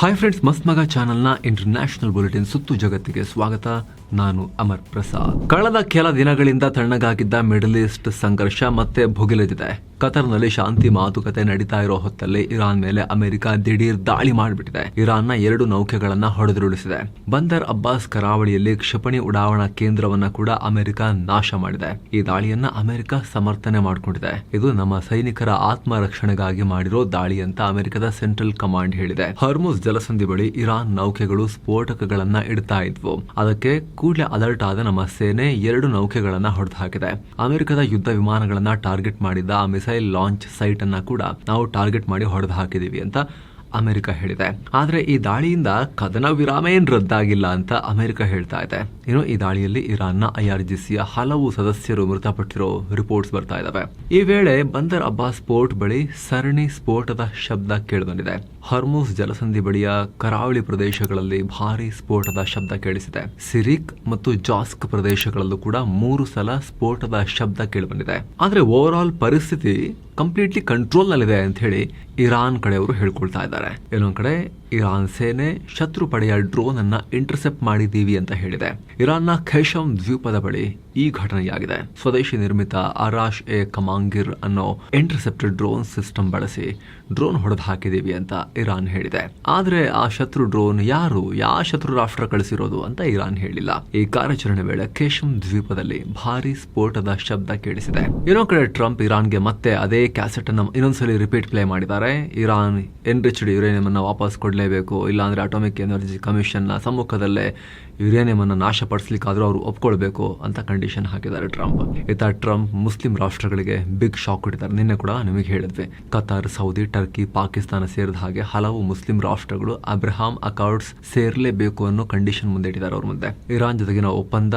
Hi friends, ಮಸ್ತ್ ಮಗ ಚಾನೆಲ್ನ ಇಂಟರ್ನ್ಯಾಷನಲ್ ಬುಲೆಟಿನ್ ಸುತ್ತು ಜಗತ್ತಿಗೆ ಸ್ವಾಗತ. ನಾನು ಅಮರ್ ಪ್ರಸಾದ್. ಕಳೆದ ಕೆಲ ದಿನಗಳಿಂದ ತಣ್ಣಗಾಗಿದ್ದ ಮಿಡಲ್ ಈಸ್ಟ್ ಸಂಘರ್ಷ ಮತ್ತೆ ಭುಗಿಲೆದಿದೆ. ಕತರ್ನಲ್ಲಿ ಶಾಂತಿ ಮಾತುಕತೆ ನಡೀತಾ ಇರೋ ಹೊತ್ತಲ್ಲಿ ಇರಾನ್ ಮೇಲೆ ಅಮೆರಿಕ ದಿಢೀರ್ ದಾಳಿ ಮಾಡಿಬಿಟ್ಟಿದೆ. ಇರಾನ್ನ 2 ನೌಕೆಗಳನ್ನ ಹೊಡೆದುರುಳಿಸಿದೆ. ಬಂದರ್ ಅಬ್ಬಾಸ್ ಕರಾವಳಿಯಲ್ಲಿ ಕ್ಷಿಪಣಿ ಉಡಾವಣಾ ಕೇಂದ್ರವನ್ನ ಕೂಡ ಅಮೆರಿಕ ನಾಶ ಮಾಡಿದೆ. ಈ ದಾಳಿಯನ್ನ ಅಮೆರಿಕ ಸಮರ್ಥನೆ ಮಾಡಿಕೊಂಡಿದೆ. ಇದು ನಮ್ಮ ಸೈನಿಕರ ಆತ್ಮರಕ್ಷಣೆಗಾಗಿ ಮಾಡಿರೋ ದಾಳಿ ಅಂತ ಅಮೆರಿಕದ ಸೆಂಟ್ರಲ್ ಕಮಾಂಡ್ ಹೇಳಿದೆ. ಹರ್ಮುಜ್ ಜಲಸಂಧಿ ಬಳಿ ಇರಾನ್ ನೌಕೆಗಳು ಸ್ಫೋಟಕಗಳನ್ನ ಇಡ್ತಾ ಇದ್ವು. ಅದಕ್ಕೆ ಕೂಡಲೇ ಅಲರ್ಟ್ ಆದ ನಮ್ಮ ಸೇನೆ 2 ನೌಕೆಗಳನ್ನ ಹೊಡೆದು ಹಾಕಿದೆ. ಅಮೆರಿಕದ ಯುದ್ಧ ವಿಮಾನಗಳನ್ನ ಟಾರ್ಗೆಟ್ ಮಾಡಿದ್ದ ಆ ಮಿಸೈಲ್ ಲಾಂಚ್ ಸೈಟ್ ಅನ್ನ ಕೂಡ ನಾವು ಟಾರ್ಗೆಟ್ ಮಾಡಿ ಹೊಡೆದು ಹಾಕಿದೀವಿ ಅಂತ ಅಮೆರಿಕ ಹೇಳಿದೆ. ಆದ್ರೆ ಈ ದಾಳಿಯಿಂದ ಕದನ ವಿರಾಮ ಏನ್ ರದ್ದಾಗಿಲ್ಲ ಅಂತ ಅಮೆರಿಕ ಹೇಳ್ತಾ ಇದೆ. ಇನ್ನು ಈ ದಾಳಿಯಲ್ಲಿ ಇರಾನ್ನ IRGCಯ ಹಲವು ಸದಸ್ಯರು ಮೃತಪಟ್ಟಿರೋ ರಿಪೋರ್ಟ್ಸ್ ಬರ್ತಾ ಇದಾವೆ. ಈ ವೇಳೆ ಬಂದರ್ ಅಬ್ಬಾಸ್ ಪೋರ್ಟ್ ಬಳಿ ಸರಣಿ ಸ್ಫೋಟದ ಶಬ್ದ ಕೇಳಿಬಂದಿದೆ. ಹರ್ಮುಜ್ ಜಲಸಂಧಿ ಬಳಿಯ ಕರಾವಳಿ ಪ್ರದೇಶಗಳಲ್ಲಿ ಭಾರಿ ಸ್ಫೋಟದ ಶಬ್ದ ಕೇಳಿಸಿದೆ. ಸಿರಿಕ್ ಮತ್ತು ಜಾಸ್ಕ್ ಪ್ರದೇಶಗಳಲ್ಲೂ ಕೂಡ 3 ಸಲ ಸ್ಫೋಟದ ಶಬ್ದ ಕೇಳಿಬಂದಿದೆ. ಆದ್ರೆ ಓವರ್ ಆಲ್ ಪರಿಸ್ಥಿತಿ ಕಂಪ್ಲೀಟ್ಲಿ ಕಂಟ್ರೋಲ್ ನಲ್ಲಿದೆ ಅಂತ ಹೇಳಿ ಇರಾನ್ ಕಡೆಯವರು ಹೇಳ್ಕೊಳ್ತಾ ಇದ್ದಾರೆ. ಇನ್ನೊಂದ್ ಕಡೆ ಇರಾನ್ ಸೇನೆ ಶತ್ರು ಪಡೆಯ ಡ್ರೋನ್ ಅನ್ನ ಇಂಟರ್ಸೆಪ್ಟ್ ಮಾಡಿದೀವಿ ಅಂತ ಹೇಳಿದೆ. ಇರಾನ್ನ ಖೇಶಮ್ ದ್ವೀಪದ ಬಳಿ ಈ ಘಟನೆಯಾಗಿದೆ. ಸ್ವದೇಶಿ ನಿರ್ಮಿತ ಅರಾಶ್ ಎ ಕಮಾಂಗಿರ್ ಅನ್ನೋ ಇಂಟರ್ಸೆಪ್ಟೆಡ್ ಡ್ರೋನ್ ಸಿಸ್ಟಮ್ ಬಳಸಿ ಡ್ರೋನ್ ಹೊಡೆದು ಹಾಕಿದೀವಿ ಅಂತ ಇರಾನ್ ಹೇಳಿದೆ. ಆದ್ರೆ ಆ ಶತ್ರು ಡ್ರೋನ್ ಯಾವ ಶತ್ರು ರಾಷ್ಟ್ರ ಕಳಿಸಿರೋದು ಅಂತ ಇರಾನ್ ಹೇಳಿಲ್ಲ. ಈ ಕಾರ್ಯಾಚರಣೆ ವೇಳೆ ಖೇಶಮ್ ದ್ವೀಪದಲ್ಲಿ ಭಾರಿ ಸ್ಫೋಟದ ಶಬ್ದ ಕೇಳಿಸಿದೆ. ಇನ್ನೊಂದ್ ಕಡೆ ಟ್ರಂಪ್ ಇರಾನ್ಗೆ ಮತ್ತೆ ಅದೇ ಕ್ಯಾಸೆಟ್ ಅನ್ನು ಇನ್ನೊಂದ್ಸಲಿ ರಿಪೀಟ್ ಪ್ಲೇ ಮಾಡಿದ್ದಾರೆ. ಇರಾನ್ ಎನ್ರಿಚ್ಡ್ ಯುರೇನಿಯಂ ಅನ್ನ ವಾಪಸ್ ಕೊಡಲೇಬೇಕು, ಇಲ್ಲಾಂದ್ರೆ ಅಟಾಮಿಕ್ ಎನರ್ಜಿ ಕಮಿಷನ್ ನ ಸಮ್ಮುಖದಲ್ಲೇ ಯುರೇನಿಯಂ ಅನ್ನು ನಾಶಪಡಿಸಲಿಕ್ಕಾದ್ರೂ ಅವರು ಒಪ್ಕೊಳ್ಬೇಕು ಅಂತ ಕಂಡೀಷನ್ ಹಾಕಿದ್ದಾರೆ ಟ್ರಂಪ್. ಟ್ರಂಪ್ ಮುಸ್ಲಿಂ ರಾಷ್ಟ್ರಗಳಿಗೆ ಬಿಗ್ ಶಾಕ್ ಕೊಟ್ಟಿದ್ದಾರೆ. ನಿನ್ನೆ ಕೂಡ ನಿಮಗೆ ಹೇಳಿದ್ವಿ, ಕತಾರ್, ಸೌದಿ, ಟರ್ಕಿ, ಪಾಕಿಸ್ತಾನ ಸೇರಿದ ಹಾಗೆ ಹಲವು ಮುಸ್ಲಿಂ ರಾಷ್ಟ್ರಗಳು ಅಬ್ರಹಾಂ ಅಕಾರ್ಡ್ಸ್ ಸೇರ್ಲೇಬೇಕು ಅನ್ನೋ ಕಂಡೀಷನ್ ಮುಂದೆ ಇಟ್ಟಿದ್ದಾರೆ ಅವ್ರ ಮುಂದೆ. ಇರಾನ್ ಜೊತೆಗಿನ ಒಪ್ಪಂದ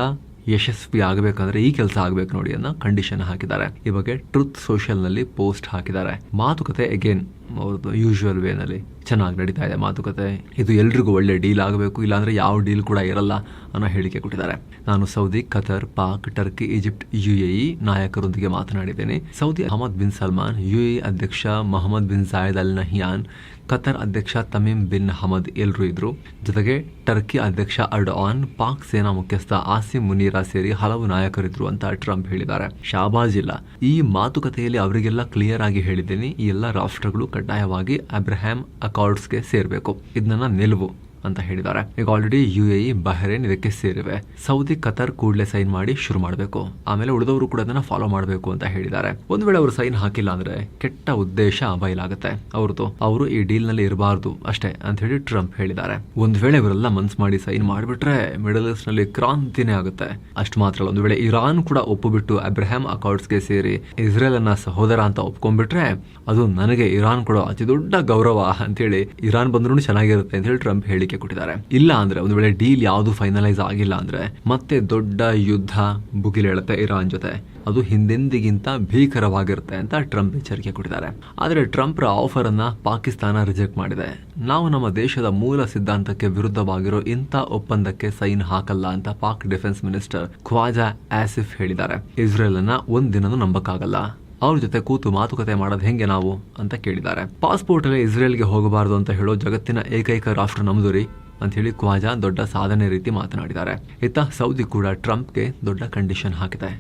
ಯಶಸ್ವಿ ಆಗಬೇಕಂದ್ರೆ ಈ ಕೆಲಸ ಆಗ್ಬೇಕು ನೋಡಿ ಅನ್ನೋ ಕಂಡೀಷನ್ ಹಾಕಿದ್ದಾರೆ. ಈ ಬಗ್ಗೆ ಟ್ರುತ್ ಸೋಷಿಯಲ್ ನಲ್ಲಿ ಪೋಸ್ಟ್ ಹಾಕಿದ್ದಾರೆ. ಮಾತುಕತೆ ಅಗೇನ್ ಅವ್ರದ್ದು ಯೂಶುವಲ್ ವೇನಲ್ಲಿ ಚೆನ್ನಾಗಿ ನಡೀತಾ ಇದೆ ಮಾತುಕತೆ. ಇದು ಎಲ್ರಿಗೂ ಒಳ್ಳೆ ಡೀಲ್ ಆಗಬೇಕು, ಇಲ್ಲಾಂದ್ರೆ ಯಾವ ಡೀಲ್ ಕೂಡ ಇರಲ್ಲ ಅನ್ನೋ ಹೇಳಿಕೆ ಕೊಟ್ಟಿದ್ದಾರೆ. ನಾನು Saudi, Qatar, Pak, Turkey, Egypt, UAE ನಾಯಕರೊಂದಿಗೆ ಮಾತನಾಡಿದ್ದೇನೆ. Saudi Mohammed bin Salman, UAE ಅಧ್ಯಕ್ಷ Mohammed bin Zayed Al Nahyan, Qatar ಅಧ್ಯಕ್ಷ ತಮೀಮ್ ಬಿನ್ ಹಮದ್ ಎಲ್ಲರೂ ಇದ್ರು. ಜೊತೆಗೆ ಟರ್ಕಿ ಅಧ್ಯಕ್ಷ ಅರ್ಡಾನ್, ಪಾಕ್ ಸೇನಾ ಮುಖ್ಯಸ್ಥ ಆಸಿಮ್ ಮುನೀರಾ ಸೇರಿ ಹಲವು ನಾಯಕರಿದ್ರು ಅಂತ ಟ್ರಂಪ್ ಹೇಳಿದ್ದಾರೆ. ಶಾಬಾಜ್ ಇಲ್ಲ, ಈ ಮಾತುಕತೆಯಲ್ಲಿ ಅವರಿಗೆಲ್ಲ ಕ್ಲಿಯರ್ ಆಗಿ ಹೇಳಿದ್ದೀನಿ, ಈ ಎಲ್ಲ ರಾಷ್ಟ್ರಗಳು ಕಡ್ಡಾಯವಾಗಿ ಅಬ್ರಹಾಂ ಅಕಾರ್ಡ್ಸ್ಗೆ ಸೇರ್ಬೇಕು, ಇದನ್ನ ನಿಲುವು ಅಂತ ಹೇಳಿದ್ದಾರೆ. ಈಗ ಆಲ್ರೆಡಿ UAE, ಬಹರೇನ್ ಇದಕ್ಕೆ ಸೇರಿವೆ. ಸೌದಿ, ಕತರ್ ಕೂಡಲೇ ಸೈನ್ ಮಾಡಿ ಶುರು ಮಾಡಬೇಕು, ಆಮೇಲೆ ಉಳಿದವರು ಕೂಡ ಅದನ್ನ ಫಾಲೋ ಮಾಡಬೇಕು ಅಂತ ಹೇಳಿದ್ದಾರೆ. ಒಂದು ವೇಳೆ ಅವರು ಸೈನ್ ಹಾಕಿಲ್ಲ ಅಂದ್ರೆ ಕೆಟ್ಟ ಉದ್ದೇಶ ಬಯಲಾಗುತ್ತೆ ಅವ್ರದ್ದು, ಅವರು ಈ ಡೀಲ್ ನಲ್ಲಿ ಇರಬಾರ್ದು ಅಷ್ಟೇ ಅಂತ ಹೇಳಿ ಟ್ರಂಪ್ ಹೇಳಿದ್ದಾರೆ. ಒಂದ್ ವೇಳೆ ಇವರೆಲ್ಲ ಮನ್ಸ್ ಮಾಡಿ ಸೈನ್ ಮಾಡಿಬಿಟ್ರೆ ಮಿಡಲ್ ಈಸ್ಟ್ ನಲ್ಲಿ ಕ್ರಾಂತಿನೇ ಆಗುತ್ತೆ. ಅಷ್ಟು ಮಾತ್ರ ಅಲ್ಲ, ಒಂದು ವೇಳೆ ಇರಾನ್ ಕೂಡ ಒಪ್ಪುಬಿಟ್ಟು ಅಬ್ರಹಾಂ ಅಕಾರ್ಡ್ಸ್ಗೆ ಸೇರಿ ಇಸ್ರೇಲ್ ಅನ್ನ ಸಹೋದರ ಅಂತ ಒಪ್ಕೊಂಡ್ಬಿಟ್ರೆ ಅದು ನನಗೆ ಇರಾನ್ ಕೊಡೋ ಅತಿ ದೊಡ್ಡ ಗೌರವ ಅಂತೇಳಿ ಇರಾನ್ ಬಂದ್ರೂ ಚೆನ್ನಾಗಿರುತ್ತೆ ಅಂತ ಹೇಳಿ ಟ್ರಂಪ್ ಹೇಳಿಕೆ ಕೊಟ್ಟಿದ್ದಾರೆ. ಇಲ್ಲ ಅಂದ್ರೆ ಒಂದು ವೇಳೆ ಡೀಲ್ ಯಾವುದು ಫೈನಲೈಸ್ ಆಗಿಲ್ಲ ಅಂದ್ರೆ ಮತ್ತೆ ದೊಡ್ಡ ಯುದ್ಧ ಭುಗಿಲೇಳುತ್ತೆ ಇರಾನ್ ಜೊತೆ, ಅದು ಹಿಂದೆಂದಿಗಿಂತ ಭೀಕರವಾಗಿರುತ್ತೆ ಅಂತ ಟ್ರಂಪ್ ಎಚ್ಚರಿಕೆ ಕೊಟ್ಟಿದ್ದಾರೆ. ಆದ್ರೆ ಟ್ರಂಪ್ ಆಫರ್ ಅನ್ನ ಪಾಕಿಸ್ತಾನ ರಿಜೆಕ್ಟ್ ಮಾಡಿದೆ. ನಾವು ನಮ್ಮ ದೇಶದ ಮೂಲ ಸಿದ್ಧಾಂತಕ್ಕೆ ವಿರುದ್ಧವಾಗಿರೋ ಇಂಥ ಒಪ್ಪಂದಕ್ಕೆ ಸೈನ್ ಹಾಕಲ್ಲ ಅಂತ ಪಾಕ್ ಡಿಫೆನ್ಸ್ ಮಿನಿಸ್ಟರ್ ಖ್ವಾಜಾ ಆಸಿಫ್ ಹೇಳಿದ್ದಾರೆ. ಇಸ್ರೇಲ್ ಅನ್ನ ಒಂದಿನೂ ನಂಬಕ್ಕಾಗಲ್ಲ, ಅವ್ರ ಜೊತೆ ಕೂತು ಮಾತುಕತೆ ಮಾಡೋದು ಹೆಂಗೆ ನಾವು ಅಂತ ಕೇಳಿದ್ದಾರೆ. ಪಾಸ್ಪೋರ್ಟ್ ಅಲ್ಲಿ ಇಸ್ರೇಲ್ಗೆ ಹೋಗಬಾರದು ಅಂತ ಹೇಳೋ ಜಗತ್ತಿನ ಏಕೈಕ ರಾಷ್ಟ್ರ ನಮ್ದು ರೀ ಅಂತ ಹೇಳಿ ಖ್ವಾಜಾ ದೊಡ್ಡ ಸಾಧನೆ ರೀತಿ ಮಾತನಾಡಿದ್ದಾರೆ. ಇತ್ತ ಸೌದಿ ಕೂಡ ಟ್ರಂಪ್ಗೆ ದೊಡ್ಡ ಕಂಡೀಷನ್ ಹಾಕಿದೆ.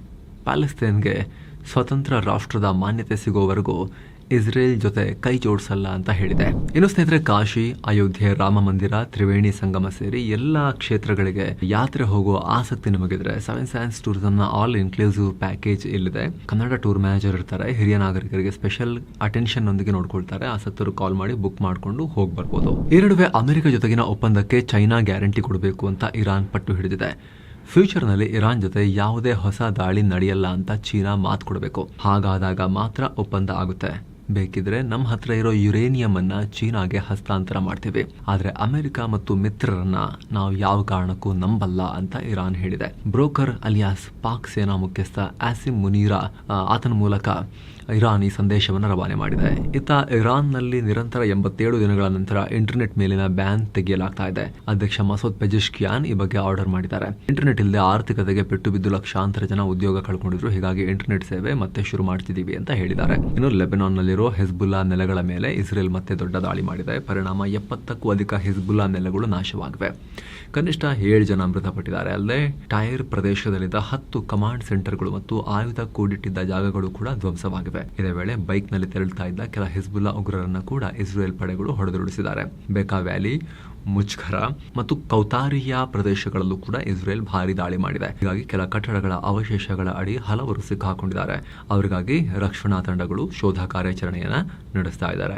ಪ್ಯಾಲೆಸ್ತೇನ್ಗೆ ಸ್ವತಂತ್ರ ರಾಷ್ಟ್ರದ ಮಾನ್ಯತೆ ಸಿಗೋವರೆಗೂ ಇಸ್ರೇಲ್ ಜೊತೆ ಕೈ ಜೋಡಿಸಲ್ಲ ಅಂತ ಹೇಳಿದೆ. ಇನ್ನು ಸ್ನೇಹಿತರೆ, ಕಾಶಿ, ಅಯೋಧ್ಯೆ, ರಾಮ ಮಂದಿರ, ತ್ರಿವೇಣಿ ಸಂಗಮ ಸೇರಿ ಎಲ್ಲಾ ಕ್ಷೇತ್ರಗಳಿಗೆ ಯಾತ್ರೆ ಹೋಗುವ ಆಸಕ್ತಿ ನಿಮಗಿದ್ರೆ 7 Sands ಟೂರಿಸಂ ನ ಆಲ್ ಇನ್ಕ್ಲೂಸಿವ್ ಪ್ಯಾಕೇಜ್ ಇಲ್ಲಿದೆ. ಕನ್ನಡ ಟೂರ್ ಮ್ಯಾನೇಜರ್ ಇರ್ತಾರೆ, ಹಿರಿಯ ನಾಗರಿಕರಿಗೆ ಸ್ಪೆಷಲ್ ಅಟೆನ್ಷನ್ ನೊಂದಿಗೆ ನೋಡ್ಕೊಳ್ತಾರೆ. ಆಸಕ್ತರು ಕಾಲ್ ಮಾಡಿ ಬುಕ್ ಮಾಡ್ಕೊಂಡು ಹೋಗಿ ಬರ್ಬೋದು. ಈ ನಡುವೆ ಅಮೆರಿಕ ಜೊತೆಗಿನ ಒಪ್ಪಂದಕ್ಕೆ ಚೈನಾ ಗ್ಯಾರಂಟಿ ಕೊಡಬೇಕು ಅಂತ ಇರಾನ್ ಪಟ್ಟು ಹಿಡಿದಿದೆ. ಫ್ಯೂಚರ್ನಲ್ಲಿ ಇರಾನ್ ಜೊತೆ ಯಾವುದೇ ಹೊಸ ದಾಳಿ ನಡೆಯಲ್ಲ ಅಂತ ಚೀನಾ ಮಾತು ಕೊಡಬೇಕು. ಹಾಗಾದಾಗ ಮಾತ್ರ ಒಪ್ಪಂದ ಆಗುತ್ತೆ. ಬೇಕಿದ್ರೆ ನಮ್ಮ ಹತ್ರ ಇರೋ ಯುರೇನಿಯಂ ಅನ್ನ ಚೀನಾಗೆ ಹಸ್ತಾಂತರ ಮಾಡ್ತೀವಿ, ಆದ್ರೆ ಅಮೆರಿಕ ಮತ್ತು ಮಿತ್ರರನ್ನ ನಾವು ಯಾವ ಕಾರಣಕ್ಕೂ ನಂಬಲ್ಲ ಅಂತ ಇರಾನ್ ಹೇಳಿದೆ. ಬ್ರೋಕರ್ ಅಲಿಯಾಸ್ ಪಾಕ್ ಸೇನಾ ಮುಖ್ಯಸ್ಥ ಆಸಿಮ್ ಮುನೀರಾ ಆತನ ಮೂಲಕ ಇರಾನ್ ಈ ಸಂದೇಶವನ್ನು ರವಾನೆ ಮಾಡಿದೆ. ಇತ್ತ ಇರಾನ್ನಲ್ಲಿ ನಿರಂತರ 87 ದಿನಗಳ ನಂತರ ಇಂಟರ್ನೆಟ್ ಮೇಲಿನ ಬ್ಯಾನ್ ತೆಗೆಯಲಾಗ್ತಾ ಇದೆ. ಅಧ್ಯಕ್ಷ ಮಸೂದ್ ಪೆಜೆಶ್ಕಿಯಾನ್ ಈ ಬಗ್ಗೆ ಆರ್ಡರ್ ಮಾಡಿದ್ದಾರೆ. ಇಂಟರ್ನೆಟ್ ಇಲ್ಲದೆ ಆರ್ಥಿಕತೆಗೆ ಪೆಟ್ಟು ಬಿದ್ದು ಲಕ್ಷಾಂತರ ಜನ ಉದ್ಯೋಗ ಕಳ್ಕೊಂಡಿದ್ರು. ಹೀಗಾಗಿ ಇಂಟರ್ನೆಟ್ ಸೇವೆ ಮತ್ತೆ ಶುರು ಮಾಡ್ತಿದೀವಿ ಅಂತ ಹೇಳಿದ್ದಾರೆ. ಇನ್ನು ಲೆಬನಾನ್ ನಲ್ಲಿರೋ ಲೆಬನಾನ್ನಲ್ಲಿರೋ ಹೆಜ್ಬುಲ್ಲಾ ನೆಲೆಗಳ ಮೇಲೆ ಇಸ್ರೇಲ್ ಮತ್ತೆ ದೊಡ್ಡ ದಾಳಿ ಮಾಡಿದೆ. ಪರಿಣಾಮ 70ಕ್ಕೂ ಅಧಿಕ ಹೆಜ್ಬುಲ್ಲಾ ನೆಲೆಗಳು ನಾಶವಾಗಿವೆ. ಕನಿಷ್ಠ 7 ಜನ ಮೃತಪಟ್ಟಿದ್ದಾರೆ. ಅಲ್ಲದೆ ಟೈರ್ ಪ್ರದೇಶದಲ್ಲಿದ್ದ 10 ಕಮಾಂಡ್ ಸೆಂಟರ್ಗಳು ಮತ್ತು ಆಯುಧ ಕೂಡಿಟ್ಟಿದ್ದ ಜಾಗಗಳು ಕೂಡ ಧ್ವಂಸವಾಗಿವೆ. ಇದೇ ವೇಳೆ ಬೈಕ್ನಲ್ಲಿ ತೆರಳುತ್ತಾ ಇದ್ದ ಕೆಲ ಹಿಜ್ಬುಲ್ಲಾ ಉಗ್ರರನ್ನ ಕೂಡ ಇಸ್ರೇಲ್ ಪಡೆಗಳು ಹೊಡೆದುರುಳಿಸಿದ್ದಾರೆ. ಬೇಕಾ ವ್ಯಾಲಿ, ಮುಚ್ಖರ ಮತ್ತು ಕೌತಾರಿಯಾ ಪ್ರದೇಶಗಳಲ್ಲೂ ಕೂಡ ಇಸ್ರೇಲ್ ಭಾರಿ ದಾಳಿ ಮಾಡಿದೆ. ಹೀಗಾಗಿ ಕೆಲ ಕಟ್ಟಡಗಳ ಅವಶೇಷಗಳ ಅಡಿ ಹಲವರು ಸಿಕ್ಕಾಕೊಂಡಿದ್ದಾರೆ. ಅವರಿಗಾಗಿ ರಕ್ಷಣಾ ತಂಡಗಳು ಶೋಧ ಕಾರ್ಯಾಚರಣೆಯನ್ನ ನಡೆಸ್ತಾ ಇದ್ದಾರೆ.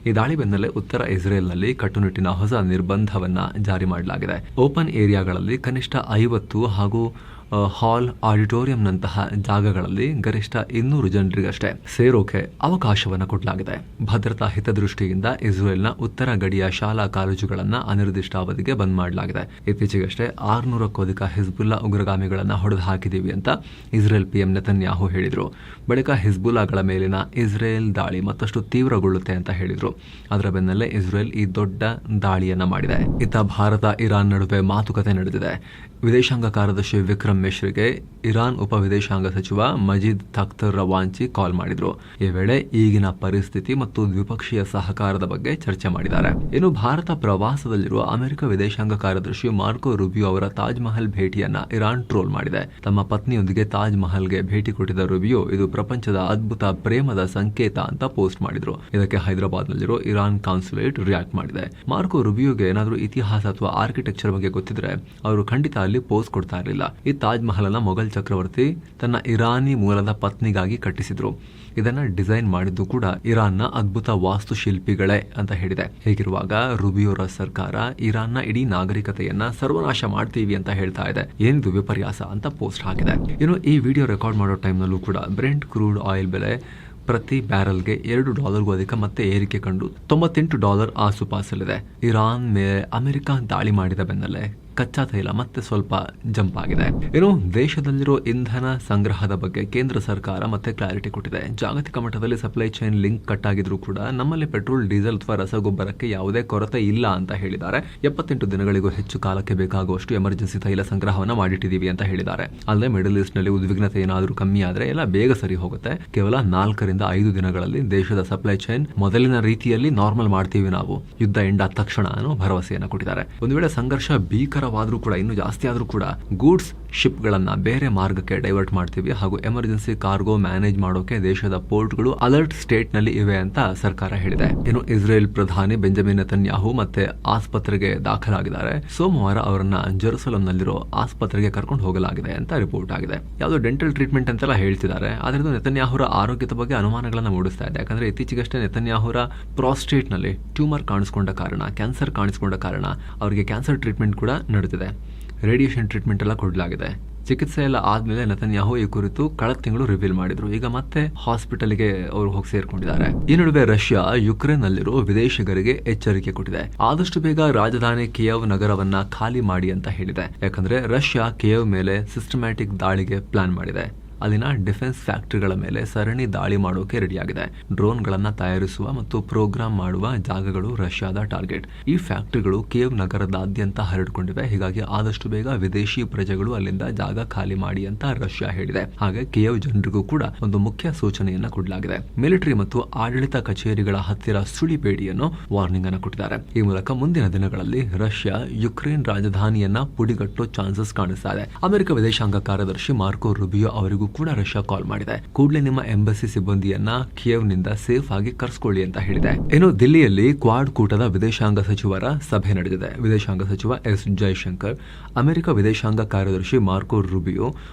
ಈ ದಾಳಿ ಬೆನ್ನಲ್ಲೇ ಉತ್ತರ ಇಸ್ರೇಲ್ನಲ್ಲಿ ಕಟ್ಟುನಿಟ್ಟಿನ ಹೊಸ ನಿರ್ಬಂಧವನ್ನ ಜಾರಿ ಮಾಡಲಾಗಿದೆ. ಓಪನ್ ಏರಿಯಾಗಳಲ್ಲಿ ಕನಿಷ್ಠ 50 ಹಾಗೂ ಹಾಲ್, ಆಡಿಟೋರಿಯಂನಂತಹ ಜಾಗಗಳಲ್ಲಿ ಗರಿಷ್ಠ 200 ಜನರಿಗಷ್ಟೇ ಸೇರೋಕೆ ಅವಕಾಶವನ್ನು ಕೊಡಲಾಗಿದೆ. ಭದ್ರತಾ ಹಿತದೃಷ್ಟಿಯಿಂದ ಇಸ್ರೇಲ್ನ ಉತ್ತರ ಗಡಿಯ ಶಾಲಾ ಕಾಲೇಜುಗಳನ್ನು ಅನಿರ್ದಿಷ್ಟಾವಧಿಗೆ ಬಂದ್ ಮಾಡಲಾಗಿದೆ. ಇತ್ತೀಚೆಗಷ್ಟೇ 600ಕ್ಕೂ ಅಧಿಕ ಹಿಜ್ಬುಲ್ಲಾ ಉಗ್ರಗಾಮಿಗಳನ್ನು ಹೊಡೆದು ಹಾಕಿದ್ದೀವಿ ಅಂತ ಇಸ್ರೇಲ್ ಪಿಎಂ ನೆತನ್ಯಾಹು ಹೇಳಿದರು. ಬಳಿಕ ಹಿಜ್ಬುಲ್ಲಾಗಳ ಮೇಲಿನ ಇಸ್ರೇಲ್ ದಾಳಿ ಮತ್ತಷ್ಟು ತೀವ್ರಗೊಳ್ಳುತ್ತೆ ಅಂತ ಹೇಳಿದರು. ಅದರ ಬೆನ್ನಲ್ಲೇ ಇಸ್ರೇಲ್ ಈ ದೊಡ್ಡ ದಾಳಿಯನ್ನ ಮಾಡಿದೆ. ಇತ್ತ ಭಾರತ ಇರಾನ್ ನಡುವೆ ಮಾತುಕತೆ ನಡೆದಿದೆ. ವಿದೇಶಾಂಗ ಕಾರ್ಯದರ್ಶಿ ವಿಕ್ರಮ್ ಮಿಶ್ರಿಗೆ ಇರಾನ್ ಉಪ ವಿದೇಶಾಂಗ ಸಚಿವ ಮಜೀದ್ ತಖ್ತರ್ ರವಾಂಚಿ ಕಾಲ್ ಮಾಡಿದ್ರು. ಈ ವೇಳೆ ಈಗಿನ ಪರಿಸ್ಥಿತಿ ಮತ್ತು ದ್ವಿಪಕ್ಷೀಯ ಸಹಕಾರದ ಬಗ್ಗೆ ಚರ್ಚೆ ಮಾಡಿದ್ದಾರೆ. ಇನ್ನು ಭಾರತ ಪ್ರವಾಸದಲ್ಲಿರುವ ಅಮೆರಿಕ ವಿದೇಶಾಂಗ ಕಾರ್ಯದರ್ಶಿ ಮಾರ್ಕೋ ರುಬಿಯೋ ಅವರ ತಾಜ್ ಮಹಲ್ ಭೇಟಿಯನ್ನ ಇರಾನ್ ಟ್ರೋಲ್ ಮಾಡಿದೆ. ತಮ್ಮ ಪತ್ನಿಯೊಂದಿಗೆ ತಾಜ್ ಮಹಲ್ಗೆ ಭೇಟಿ ಕೊಟ್ಟಿದ್ದ ರುಬಿಯೋ ಇದು ಪ್ರಪಂಚದ ಅದ್ಭುತ ಪ್ರೇಮದ ಸಂಕೇತ ಅಂತ ಪೋಸ್ಟ್ ಮಾಡಿದ್ರು. ಇದಕ್ಕೆ ಹೈದರಾಬಾದ್ನಲ್ಲಿರೋ ಇರಾನ್ ಕಾನ್ಸುಲೇಟ್ ರಿಯಾಕ್ಟ್ ಮಾಡಿದೆ. ಮಾರ್ಕೋ ರುಬಿಯೋಗೆ ಏನಾದರೂ ಇತಿಹಾಸ ಅಥವಾ ಆರ್ಕಿಟೆಕ್ಚರ್ ಬಗ್ಗೆ ಗೊತ್ತಿದ್ರೆ ಅವರು ಖಂಡಿತ ಅಲ್ಲಿ ಪೋಸ್ಟ್ ಕೊಡ್ತಾ ಇರಲಿಲ್ಲ. ಈ ತಾಜ್ ಮಹಲ್ ಅನ್ನ ಮೊಘಲ್ ಚಕ್ರವರ್ತಿ ತನ್ನ ಇರಾನಿ ಮೂಲದ ಪತ್ನಿಗಾಗಿ ಕಟ್ಟಿಸಿದ್ರು. ಇದನ್ನ ಡಿಸೈನ್ ಮಾಡಿದ್ದು ಕೂಡ ಇರಾನ್ನ ಅದ್ಭುತ ವಾಸ್ತುಶಿಲ್ಪಿಗಳೇ ಅಂತ ಹೇಳಿದೆ. ಹೀಗಿರುವಾಗ ರುಬಿಯೋರ ಸರ್ಕಾರ ಇರಾನ್ನ ಇಡೀ ನಾಗರಿಕತೆಯನ್ನ ಸರ್ವನಾಶ ಮಾಡ್ತೀವಿ ಅಂತ ಹೇಳ್ತಾ ಇದೆ. ಏನಿದು ವಿಪರ್ಯಾಸ ಅಂತ ಪೋಸ್ಟ್ ಹಾಕಿದೆ. ಇನ್ನು ಈ ವಿಡಿಯೋ ರೆಕಾರ್ಡ್ ಮಾಡೋ ಟೈಮ್ನಲ್ಲೂ ಕೂಡ ಬ್ರೆಂಟ್ ಕ್ರೂಡ್ ಆಯಿಲ್ ಬೆಲೆ ಪ್ರತಿ ಬ್ಯಾರಲ್ಗೆ $2 ಅಧಿಕ ಮತ್ತೆ ಏರಿಕೆ ಕಂಡು $98 ಆಸುಪಾಸಲ್ಲಿದೆ. ಇರಾನ್ ಮೇಲೆ ಅಮೆರಿಕ ದಾಳಿ ಮಾಡಿದ ಬೆನ್ನಲ್ಲೇ ಕಚ್ಚಾ ತೈಲ ಮತ್ತೆ ಸ್ವಲ್ಪ ಜಂಪ್ ಆಗಿದೆ. ಇನ್ನು ದೇಶದಲ್ಲಿರೋ ಇಂಧನ ಸಂಗ್ರಹದ ಬಗ್ಗೆ ಕೇಂದ್ರ ಸರ್ಕಾರ ಮತ್ತೆ ಕ್ಲಾರಿಟಿ ಕೊಟ್ಟಿದೆ. ಜಾಗತಿಕ ಮಟ್ಟದಲ್ಲಿ ಸಪ್ಲೈ ಚೈನ್ ಲಿಂಕ್ ಕಟ್ ಆಗಿದ್ರು ಕೂಡ ನಮ್ಮಲ್ಲಿ ಪೆಟ್ರೋಲ್, ಡೀಸೆಲ್ ಅಥವಾ ರಸಗೊಬ್ಬರಕ್ಕೆ ಯಾವುದೇ ಕೊರತೆ ಇಲ್ಲ ಅಂತ ಹೇಳಿದ್ದಾರೆ. 78 ದಿನಗಳಿಗೂ ಹೆಚ್ಚು ಕಾಲಕ್ಕೆ ಬೇಕಾಗುವಷ್ಟು ಎಮರ್ಜೆನ್ಸಿ ತೈಲ ಸಂಗ್ರಹವನ್ನ ಮಾಡಿಟ್ಟಿದ್ದೀವಿ ಅಂತ ಹೇಳಿದ್ದಾರೆ. ಅಲ್ಲದೆ ಮಿಡಲ್ ಈಸ್ಟ್ ನಲ್ಲಿ ಉದ್ವಿಗ್ನತೆ ಏನಾದರೂ ಕಮ್ಮಿ ಆದ್ರೆ ಎಲ್ಲ ಬೇಗ ಸರಿ ಹೋಗುತ್ತೆ. ಕೇವಲ 4 ರಿಂದ 5 ದಿನಗಳಲ್ಲಿ ದೇಶದ ಸಪ್ಲೈ ಚೈನ್ ಮೊದಲಿನ ರೀತಿಯಲ್ಲಿ ನಾರ್ಮಲ್ ಮಾಡ್ತೀವಿ ನಾವು, ಯುದ್ಧ ಎಂಡ್ ಆದ ತಕ್ಷಣ ಅನ್ನೋ ಭರವಸೆಯನ್ನು ಕೊಟ್ಟಿದ್ದಾರೆ. ಒಂದು ವೇಳೆ ಸಂಘರ್ಷ ಭೀಕರವಾದ್ರೂ ಕೂಡ, ಇನ್ನೂ ಜಾಸ್ತಿ ಆದ್ರೂ ಕೂಡ ಗೂಡ್ಸ್ ಶಿಪ್ ಗಳನ್ನ ಬೇರೆ ಮಾರ್ಗಕ್ಕೆ ಡೈವರ್ಟ್ ಮಾಡ್ತೀವಿ ಹಾಗೂ ಎಮರ್ಜೆನ್ಸಿ ಕಾರ್ಗೋ ಮ್ಯಾನೇಜ್ ಮಾಡೋಕೆ ದೇಶದ ಪೋರ್ಟ್ಗಳು ಅಲರ್ಟ್ ಸ್ಟೇಟ್ ನಲ್ಲಿ ಇವೆ ಅಂತ ಸರ್ಕಾರ ಹೇಳಿದೆ. ಇನ್ನು ಇಸ್ರೇಲ್ ಪ್ರಧಾನಿ ಬೆಂಜಮಿನ್ ನೆತನ್ಯಾಹು ಮತ್ತೆ ಆಸ್ಪತ್ರೆಗೆ ದಾಖಲಾಗಿದ್ದಾರೆ. ಸೋಮವಾರ ಅವರನ್ನ ಜೆರುಸಲಂನಲ್ಲಿರೋ ಆಸ್ಪತ್ರೆಗೆ ಕರ್ಕೊಂಡು ಹೋಗಲಾಗಿದೆ ಅಂತ ರಿಪೋರ್ಟ್ ಆಗಿದೆ. ಯಾವುದೋ ಡೆಂಟಲ್ ಟ್ರೀಟ್ಮೆಂಟ್ ಅಂತೆಲ್ಲ ಹೇಳ್ತಿದ್ದಾರೆ. ಆದ್ರೆ ಇದು ನೆತನ್ಯಾಹುರ ಆರೋಗ್ಯದ ಬಗ್ಗೆ ಅನುಮಾನಗಳನ್ನ ಮೂಡಿಸ್ತಾ ಇದೆ. ಯಾಕಂದ್ರೆ ಇತ್ತೀಚೆಗಷ್ಟೇ ನೆತನ್ಯಾಹುರ ಪ್ರಾಸ್ಟೇಟ್ ನಲ್ಲಿ ಟ್ಯೂಮರ್ ಕಾಣಿಸಿಕೊಂಡ ಕಾರಣ, ಕ್ಯಾನ್ಸರ್ ಕಾಣಿಸಿಕೊಂಡ ಕಾರಣ ಅವರಿಗೆ ಕ್ಯಾನ್ಸರ್ ಟ್ರೀಟ್ಮೆಂಟ್ ಕೂಡ ನಡೆದಿದೆ. ರೇಡಿಯೇಷನ್ ಟ್ರೀಟ್ಮೆಂಟ್ ಎಲ್ಲ ಕೊಡಲಾಗಿದೆ. ಚಿಕಿತ್ಸೆ ಎಲ್ಲ ಆದ್ಮೇಲೆ ನೆತನ್ಯಾಹು ಈ ಕುರಿತು ಕಳೆದ ತಿಂಗಳು ರಿವೀಲ್ ಮಾಡಿದ್ರು. ಈಗ ಮತ್ತೆ ಹಾಸ್ಪಿಟಲ್ಗೆ ಅವರು ಹೋಗಿ ಸೇರ್ಕೊಂಡಿದ್ದಾರೆ. ಈ ನಡುವೆ ರಷ್ಯಾ ಯುಕ್ರೇನ್ ನಲ್ಲಿರೋ ವಿದೇಶಿಗರಿಗೆ ಎಚ್ಚರಿಕೆ ಕೊಟ್ಟಿದೆ. ಆದಷ್ಟು ಬೇಗ ರಾಜಧಾನಿ ಕಿಯವ್ ನಗರವನ್ನ ಖಾಲಿ ಮಾಡಿ ಅಂತ ಹೇಳಿದೆ. ಯಾಕಂದ್ರೆ ರಷ್ಯಾ ಕಿಯವ್ ಮೇಲೆ ಸಿಸ್ಟಮ್ಯಾಟಿಕ್ ದಾಳಿಗೆ ಪ್ಲಾನ್ ಮಾಡಿದೆ. ಅಲ್ಲಿನ ಡಿಫೆನ್ಸ್ ಫ್ಯಾಕ್ಟರಿಗಳ ಮೇಲೆ ಸರಣಿ ದಾಳಿ ಮಾಡೋಕೆ ರೆಡಿಯಾಗಿದೆ. ಡ್ರೋನ್ಗಳನ್ನ ತಯಾರಿಸುವ ಮತ್ತು ಪ್ರೋಗ್ರಾಮ್ ಮಾಡುವ ಜಾಗಗಳು ರಷ್ಯಾದ ಟಾರ್ಗೆಟ್. ಈ ಫ್ಯಾಕ್ಟರಿಗಳು ಕಿಯವ್ ನಗರದಾದ್ಯಂತ ಹರಡಿಕೊಂಡಿವೆ. ಹೀಗಾಗಿ ಆದಷ್ಟು ಬೇಗ ವಿದೇಶಿ ಪ್ರಜೆಗಳು ಅಲ್ಲಿಂದ ಜಾಗ ಖಾಲಿ ಮಾಡಿ ಅಂತ ರಷ್ಯಾ ಹೇಳಿದೆ. ಹಾಗೆ ಕಿಯವ್ ಜನರಿಗೂ ಕೂಡ ಒಂದು ಮುಖ್ಯ ಸೂಚನೆಯನ್ನ ಕೊಡಲಾಗಿದೆ. ಮಿಲಿಟರಿ ಮತ್ತು ಆಡಳಿತ ಕಚೇರಿಗಳ ಹತ್ತಿರ ಸುಳಿಬೇಡಿಯನ್ನು ವಾರ್ನಿಂಗ್ ಅನ್ನು ಕೊಟ್ಟಿದ್ದಾರೆ. ಈ ಮೂಲಕ ಮುಂದಿನ ದಿನಗಳಲ್ಲಿ ರಷ್ಯಾ ಯುಕ್ರೇನ್ ರಾಜಧಾನಿಯನ್ನ ಪುಡಿಗಟ್ಟೋ ಚಾನ್ಸಸ್ ಕಾಣಿಸ್ತಾ ಇದೆ. ಅಮೆರಿಕ ವಿದೇಶಾಂಗ ಕಾರ್ಯದರ್ಶಿ ಮಾರ್ಕೋ ರುಬಿಯೋ ಅವರಿಗೂ ಕೂಡ ರಷ್ಯಾ ಕಾಲ್ ಮಾಡಿದೆ. ಕೂಡಲೇ ನಿಮ್ಮ ಎಂಬಸಿ ಸಿಬ್ಬಂದಿಯನ್ನ ಕಿಯವ್ ನಿಂದ ಸೇಫ್ ಆಗಿ ಕರ್ಸ್ಕೊಳ್ಳಿ ಅಂತ ಹೇಳಿದೆ. ಇನ್ನು ದಿಲ್ಲಿಯಲ್ಲಿ ಕ್ವಾಡ್ ಕೂಟದ ವಿದೇಶಾಂಗ ಸಚಿವರ ಸಭೆ ನಡೆದಿದೆ. ವಿದೇಶಾಂಗ ಸಚಿವ ಎಸ್ ಜೈಶಂಕರ್, ಅಮೆರಿಕ ವಿದೇಶಾಂಗ ಕಾರ್ಯದರ್ಶಿ ಮಾರ್ಕೋ ರುಬಿಯೋ,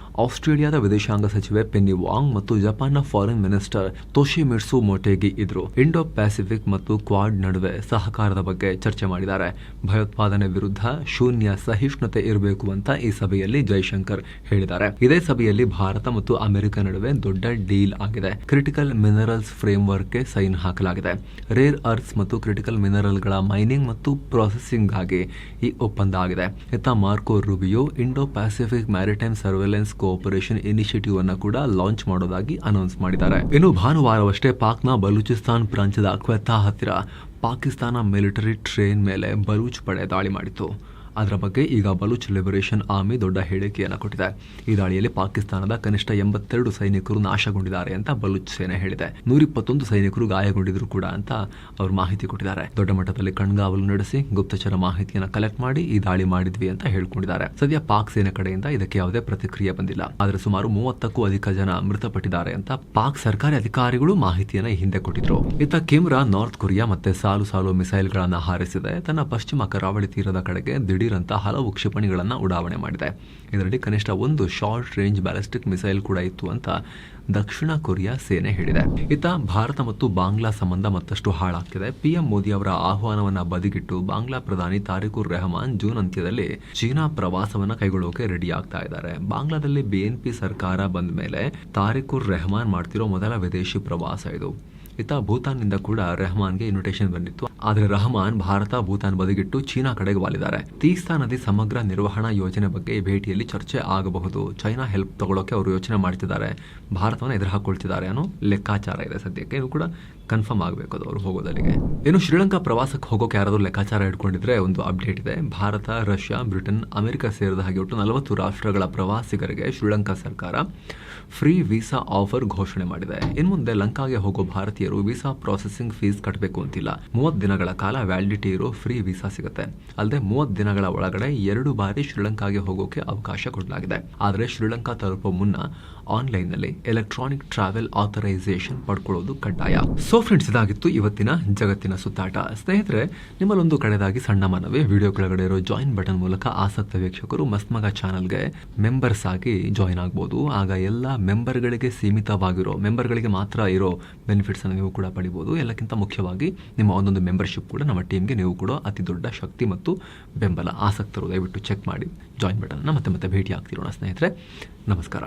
ಆಸ್ಟ್ರೇಲಿಯಾದ ವಿದೇಶಾಂಗ ಸಚಿವೆ ಪೆನ್ನಿ ವಾಂಗ್ ಮತ್ತು ಜಪಾನ್ನ ಫಾರಿನ್ ಮಿನಿಸ್ಟರ್ ತೊಶಿಮಿಟ್ಸು ಮೊಟೇಗಿ ಇದ್ರು. ಇಂಡೋ ಪ್ಯಾಸಿಫಿಕ್ ಮತ್ತು ಕ್ವಾಡ್ ನಡುವೆ ಸಹಕಾರದ ಬಗ್ಗೆ ಚರ್ಚೆ ಮಾಡಿದ್ದಾರೆ. ಭಯೋತ್ಪಾದನೆ ವಿರುದ್ಧ ಶೂನ್ಯ ಸಹಿಷ್ಣುತೆ ಇರಬೇಕು ಅಂತ ಈ ಸಭೆಯಲ್ಲಿ ಜೈಶಂಕರ್ ಹೇಳಿದ್ದಾರೆ. ಇದೇ ಸಭೆಯಲ್ಲಿ ಭಾರತ ಮತ್ತು ಅಮೆರಿಕ ನಡುವೆ ದೊಡ್ಡ ಡೀಲ್ ಆಗಿದೆ. ಕ್ರಿಟಿಕಲ್ ಮಿನರಲ್ಸ್ ಫ್ರೇಮ್ ವರ್ಕ್ ಗೆ ಸೈನ್ ಹಾಕಲಾಗಿದೆ. ರೇರ್ ಅರ್ತ್ಸ್ ಮತ್ತು ಕ್ರಿಟಿಕಲ್ ಮಿನರಲ್ ಗಳ ಮೈನಿಂಗ್ ಮತ್ತು ಪ್ರೊಸೆಸಿಂಗ್ ಗಾಗಿ ಈ ಒಪ್ಪಂದ ಆಗಿದೆ. ಇತ್ತ Marco Rubio Indo Pacific maritime surveillance cooperation initiative ಅನ್ನು ಕೂಡ ಲಾಂಚ್ ಮಾಡೋದಾಗಿ ಅನೌನ್ಸ್ ಮಾಡಿದ್ದಾರೆ. ಇನ್ನು ಭಾನುವಾರವಷ್ಟೇ ಪಾಕ್ನ ಬಲೂಚಿಸ್ತಾನ್ ಪ್ರಾಂತ್ಯದ ಕ್ವೆತಾ ಹತ್ತಿರ ಪಾಕಿಸ್ತಾನ ಮಿಲಿಟರಿ ಟ್ರೇನ್ ಮೇಲೆ ಬಲೂಚ್ ಪಡೆ ದಾಳಿ ಮಾಡಿತ್ತು. ಅದರ ಬಗ್ಗೆ ಈಗ ಬಲೂಚ್ ಲಿಬರೇಷನ್ ಆರ್ಮಿ ದೊಡ್ಡ ಹೇಳಿಕೆಯನ್ನು ಕೊಟ್ಟಿದೆ. ಈ ದಾಳಿಯಲ್ಲಿ ಪಾಕಿಸ್ತಾನದ ಕನಿಷ್ಠ 82 ಸೈನಿಕರು ನಾಶಗೊಂಡಿದ್ದಾರೆ ಅಂತ ಬಲೂಚ್ ಸೇನೆ ಹೇಳಿದೆ. 121 ಸೈನಿಕರು ಗಾಯಗೊಂಡಿದ್ರು ಕೂಡ ಅಂತ ಅವರು ಮಾಹಿತಿ ಕೊಟ್ಟಿದ್ದಾರೆ. ದೊಡ್ಡ ಮಟ್ಟದಲ್ಲಿ ಕಣ್ಗಾವಲು ನಡೆಸಿ ಗುಪ್ತಚರ ಮಾಹಿತಿಯನ್ನು ಕಲೆಕ್ಟ್ ಮಾಡಿ ಈ ದಾಳಿ ಮಾಡಿದ್ವಿ ಅಂತ ಹೇಳ್ಕೊಂಡಿದ್ದಾರೆ. ಸದ್ಯ ಪಾಕ್ ಸೇನೆ ಕಡೆಯಿಂದ ಇದಕ್ಕೆ ಯಾವುದೇ ಪ್ರತಿಕ್ರಿಯೆ ಬಂದಿಲ್ಲ. ಆದರೆ ಸುಮಾರು 30ಕ್ಕೂ ಅಧಿಕ ಜನ ಮೃತಪಟ್ಟಿದ್ದಾರೆ ಅಂತ ಪಾಕ್ ಸರ್ಕಾರಿ ಅಧಿಕಾರಿಗಳು ಮಾಹಿತಿಯನ್ನು ಹಿಂದೆ ಕೊಟ್ಟಿದ್ರು. ಇತ್ತ ಕಿಮ್ರಾ ನಾರ್ತ್ ಕೊರಿಯಾ ಮತ್ತೆ ಸಾಲು ಮಿಸೈಲ್ಗಳನ್ನು ಹಾರಿಸಿದೆ. ತನ್ನ ಪಶ್ಚಿಮ ಕರಾವಳಿ ತೀರದ ಕಡೆಗೆ ದಿಢೀರಂತ ಹಲವು ಕ್ಷಿಪಣಿಗಳನ್ನು ಉಡಾವಣೆ ಮಾಡಿದೆ. ಇದರಲ್ಲಿ ಕನಿಷ್ಠ ಒಂದು ಶಾರ್ಟ್ ರೇಂಜ್ ಬ್ಯಾಲಿಸ್ಟಿಕ್ ಮಿಸೈಲ್ ಕೂಡ ಇತ್ತು ಅಂತ ದಕ್ಷಿಣ ಕೊರಿಯಾ ಸೇನೆ ಹೇಳಿದೆ. ಇತ್ತ ಭಾರತ ಮತ್ತು ಬಾಂಗ್ಲಾ ಸಂಬಂಧ ಮತ್ತಷ್ಟು ಹಾಳಾಗ್ತಿದೆ. ಪಿಎಂ ಮೋದಿ ಅವರ ಆಹ್ವಾನವನ್ನ ಬದಿಗಿಟ್ಟು ಬಾಂಗ್ಲಾ ಪ್ರಧಾನಿ ತಾರಿಕುರ್ ರೆಹಮಾನ್ ಜೂನ್ ಅಂತ್ಯದಲ್ಲಿ ಚೀನಾ ಪ್ರವಾಸವನ್ನ ಕೈಗೊಳ್ಳೋಕೆ ರೆಡಿ ಆಗ್ತಾ ಇದ್ದಾರೆ. ಬಾಂಗ್ಲಾದಲ್ಲಿ ಬಿಎನ್ಪಿ ಸರ್ಕಾರ ಬಂದ ಮೇಲೆ ತಾರಿಕುರ್ ರೆಹಮಾನ್ ಮಾಡ್ತಿರೋ ಮೊದಲ ವಿದೇಶಿ ಪ್ರವಾಸ ಇದು. ಇತ್ತ ಭೂತಾನ್ನಿಂದ ಕೂಡ ರೆಹಮಾನ್ಗೆ ಇನ್ವಿಟೇಷನ್ ಬಂದಿತ್ತು. ಆದರೆ ರೆಹಮಾನ್ ಭಾರತ ಭೂತಾನ್ ಬದಿಗಿಟ್ಟು ಚೀನಾ ಕಡೆಗೆ ವಾಲಿದ್ದಾರೆ. ತೀಸ್ತಾ ನದಿ ಸಮಗ್ರ ನಿರ್ವಹಣಾ ಯೋಜನೆ ಬಗ್ಗೆ ಈ ಭೇಟಿಯಲ್ಲಿ ಚರ್ಚೆ ಆಗಬಹುದು. ಚೈನಾ ಹೆಲ್ಪ್ ತಗೊಳ್ಳೋಕೆ ಅವರು ಯೋಚನೆ ಮಾಡ್ತಿದ್ದಾರೆ, ಭಾರತವನ್ನು ಎದುರು ಹಾಕೊಳ್ತಿದ್ದಾರೆ ಅನ್ನೋ ಲೆಕ್ಕಾಚಾರ ಇದೆ ಸದ್ಯಕ್ಕೆ. ಇದು ಕೂಡ ಕನ್ಫರ್ಮ್ ಆಗಬೇಕು ಅದು ಅವರು ಹೋಗೋದಲ್ಲಿಗೆ. ಇನ್ನು ಶ್ರೀಲಂಕಾ ಪ್ರವಾಸಕ್ಕೆ ಹೋಗೋಕೆ ಯಾರಾದರೂ ಲೆಕ್ಕಾಚಾರ ಇಟ್ಕೊಂಡಿದ್ರೆ ಒಂದು ಅಪ್ಡೇಟ್ ಇದೆ. ಭಾರತ, ರಷ್ಯಾ, ಬ್ರಿಟನ್, ಅಮೆರಿಕ ಸೇರಿದ ಹಾಗೆ ಒಟ್ಟು 40 ರಾಷ್ಟ್ರಗಳ ಪ್ರವಾಸಿಗರಿಗೆ ಶ್ರೀಲಂಕಾ ಸರ್ಕಾರ ಫ್ರೀ ವೀಸಾ ಆಫರ್ ಘೋಷಣೆ ಮಾಡಿದೆ. ಇನ್ನು ಮುಂದೆ ಲಂಕಾಗೆ ಹೋಗೋ ಭಾರತೀಯರು ವೀಸಾ ಪ್ರಾಸೆಸಿಂಗ್ ಫೀಸ್ ಕಟ್ಟಬೇಕು ಅಂತಿಲ್ಲ. 30 ದಿನಗಳ ಕಾಲ ವ್ಯಾಲಿಡಿಟಿ ಇರೋ ಫ್ರೀ ವೀಸಾ ಸಿಗುತ್ತೆ. ಅಲ್ಲದೆ 30 ದಿನಗಳ ಒಳಗಡೆ 2 ಬಾರಿ ಶ್ರೀಲಂಕಾಗೆ ಹೋಗೋಕೆ ಅವಕಾಶ ಕೊಡಲಾಗಿದೆ. ಆದರೆ ಶ್ರೀಲಂಕಾ ತಲುಪೋ ಮುನ್ನ ಆನ್ಲೈನ್ನಲ್ಲಿ ಎಲೆಕ್ಟ್ರಾನಿಕ್ ಟ್ರಾವೆಲ್ ಆಥರೈಸೇಷನ್ ಪಡ್ಕೊಳ್ಳೋದು ಕಡ್ಡಾಯ. ಸೊ ಫ್ರೆಂಡ್ಸ್, ಇದಾಗಿತ್ತು ಇವತ್ತಿನ ಜಗತ್ತಿನ ಸುತ್ತಾಟ. ಸ್ನೇಹಿತರೆ, ನಿಮ್ಮಲ್ಲೊಂದು ಕಡೆದಾಗಿ ಸಣ್ಣ ಮನವಿ. ವಿಡಿಯೋ ಕೆಳಗಡೆ ಇರೋ ಜಾಯಿನ್ ಬಟನ್ ಮೂಲಕ ಆಸಕ್ತ ವೀಕ್ಷಕರು ಮಸ್ತ್ ಮಗ ಚಾನಲ್ಗೆ ಮೆಂಬರ್ಸ್ ಆಗಿ ಜಾಯಿನ್ ಆಗ್ಬೋದು. ಆಗ ಎಲ್ಲ ಮೆಂಬರ್ಗಳಿಗೆ ಸೀಮಿತವಾಗಿರೋ, ಮೆಂಬರ್ಗಳಿಗೆ ಮಾತ್ರ ಇರೋ ಬೆನಿಫಿಟ್ಸ್ ಅನ್ನು ನೀವು ಕೂಡ ಪಡಿಬೋದು. ಎಲ್ಲಕ್ಕಿಂತ ಮುಖ್ಯವಾಗಿ ನಿಮ್ಮ ಒಂದೊಂದು ಮೆಂಬರ್ಶಿಪ್ ಕೂಡ ನಮ್ಮ ಟೀಮ್ಗೆ ನೀವು ಕೂಡ ಅತಿ ದೊಡ್ಡ ಶಕ್ತಿ ಮತ್ತು ಬೆಂಬಲ. ಆಸಕ್ತರು ದಯವಿಟ್ಟು ಚೆಕ್ ಮಾಡಿ ಜಾಯಿನ್ ಬಟನ್ನ ಮತ್ತೆ ಭೇಟಿ ಆಗ್ತಿರೋಣ ಸ್ನೇಹಿತರೆ. ನಮಸ್ಕಾರ.